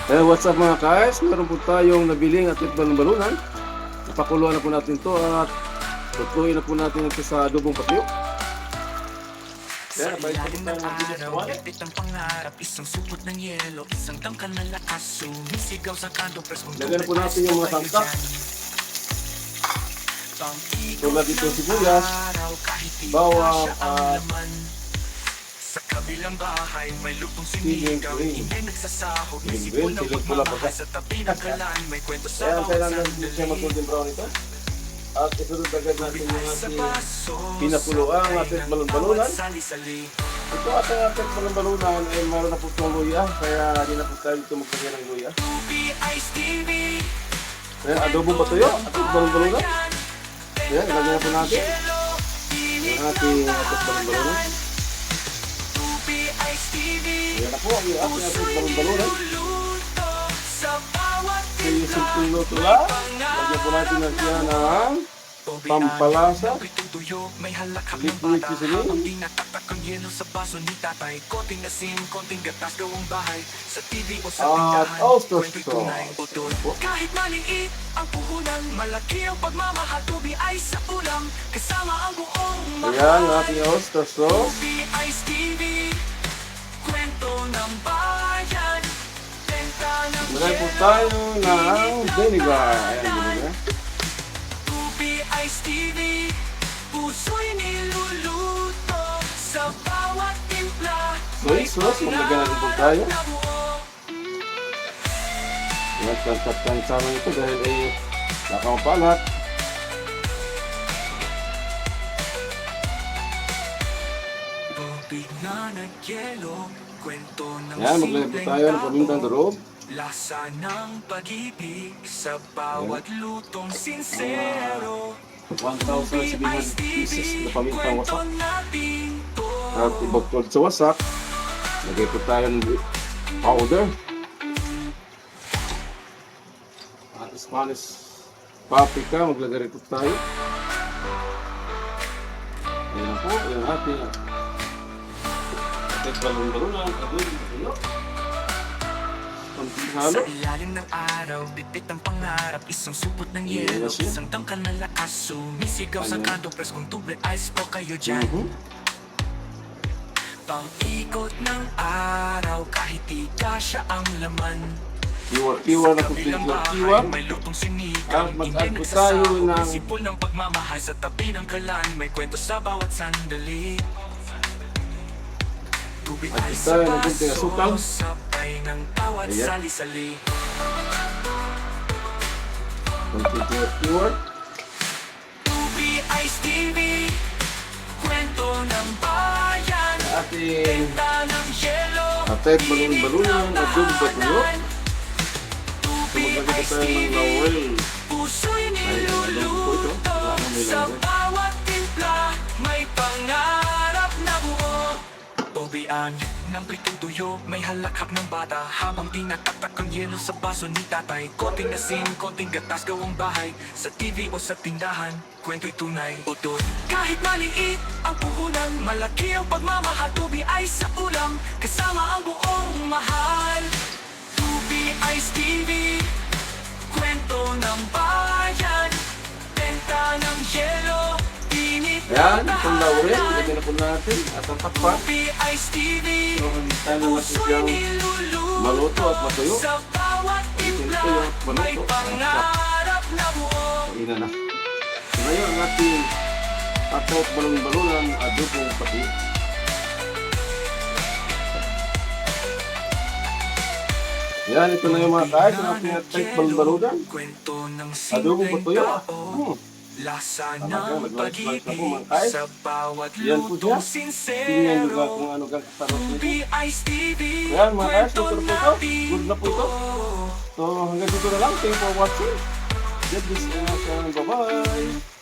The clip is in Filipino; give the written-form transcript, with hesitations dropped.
What's up mga guys? Meron po tayong nabiling at balon-balunan. Napakuluan na po natin to at tutuin na po natin ito sa adobong patiyok. Sa ilalim ng araw, kapit ang pangarap, isang supot ng yelo, isang tangkal na lakas, sumisigaw sa kanto, preskong Lagyan po natin yung mga sangkap. Tulad dito sibuyas, bawang at sa kabilang bahay, may lupong sinigaw, hindi nagsasahog, may sipon ng pagmamahal, sa tabi ng kalan, may kwento sa bawat kailangan siya sandali. mag-golden brown ito. At isunod agad natin yung ating pinakuluan, ating balon-balunan. Ito ating balon-balunan ay meron na po itong luya, kaya hindi na po tayo dito maglagay ng luya. Kaya adobo ba ito yun? Ating balon-balunan. Kaya ilagay na po natin yung ating balon-balunan. Ayan na po ang ating balon-balunan. Kaya yung simpleng luto lang, lagyan po natin na siya ng pampalasa, liquid seasoning, at oyster sauce. Kahit maliit ang puhunan, malaki ang pagmamahal, tubi ay sa ulam, kasama ang buong Ayan ang ating oyster sauce. Tubi Ice TV, kwento ng bayan, benta ng Lagay po tayo ng vinegar. Ayan, vinegar. Tubi Ice TV, puso'y niluluto sa bawat timpla. Soy sauce, maglagay natin po tayo. Nagtansama ito dahil ay nakamapalat. Tubig na nagyelo, kwento ng Ayan, maglagay po tayo ng pamintang durog. lasa ng pag-ibig sa bawat lutong sincero. 1,700 pieces na pamintang wasak. natin to. At ibagtod sa wasak, lagay po tayo ng powder. At Spanish paprika, maglagay rin po tayo. Ayan po, yung ating balon-balunan, adobo. Konting halo. Sa ilalim ng araw, bibit ang pangarap, isang supot ng yelo, Yes, yeah. isang tangkal na lakas, sumisigaw sa Ayan. kanto, preskong tubig, ice po kayo dyan. Pang-ikot ng araw, kahit di kasya ang laman. Iwan na po Kabilang yung bahay, iwan. may lutong sinigaw, At mag-add hindi po tayo nagsasahog, ng- may sipon ng pagmamahal sa tabi ng kalan, may kwento sa bawat sandali. Tubig At ay tayo sa ng kunting asukal. baso, sabay ng tawat Ayan. sali-sali. Konting iwan. Tubi Ice TV, kwento ng bayan, Ating benta ng yelo, ating balon-balunan, adobo patiyok. Tubi Maglagay po Ice tayo ng TV, laurel. puso'y Ay, adobo po ito. niluluto Wala nang may sa laurel. bawat timpla, may pangarap na buo. Tubian ng pritong tuyo, may halakhak ng bata, habang tinatatak ang yelo sa baso ni tatay. Konting asin, konting gatas, gawang bahay, sa TV o sa tindahan, kwento'y tunay o doon. Kahit maliit ang puhunan, malaki ang pagmamahal, tubi ay sa ulam, kasama ang buong mahal. Tubi Ice TV, kwento ng bayan, benta ng yelo, init Ayan, na itong laurel. tahanan. Lagyan na po natin. At ang takpan. Tubi Ice TV, So, hanggang na natin puso'y siyang niluluto maluto at matuyo. sa bawat timpla, tuyo at maluto. may pangarap na buo. Ina na. So, ngayon ang ating atot balon-balunan, adobong patiyok. Yan, ito na yung mga guys, ang ating atot balon-balunan. Kwento ng Adobong simpleng patuyok. tao, lasa Talaga, ng nag-like na po, pag-ibig mga guys. sa bawat Yan po siya. lutong Tingnan nyo ba kung sincero. ano kang kasarap nito. Tubi Ice TV, Ayan mga guys, kwento ito po ito. natin Good na po ito. to. So hanggang dito na lang. Thank you for watching. God bless and bye-bye.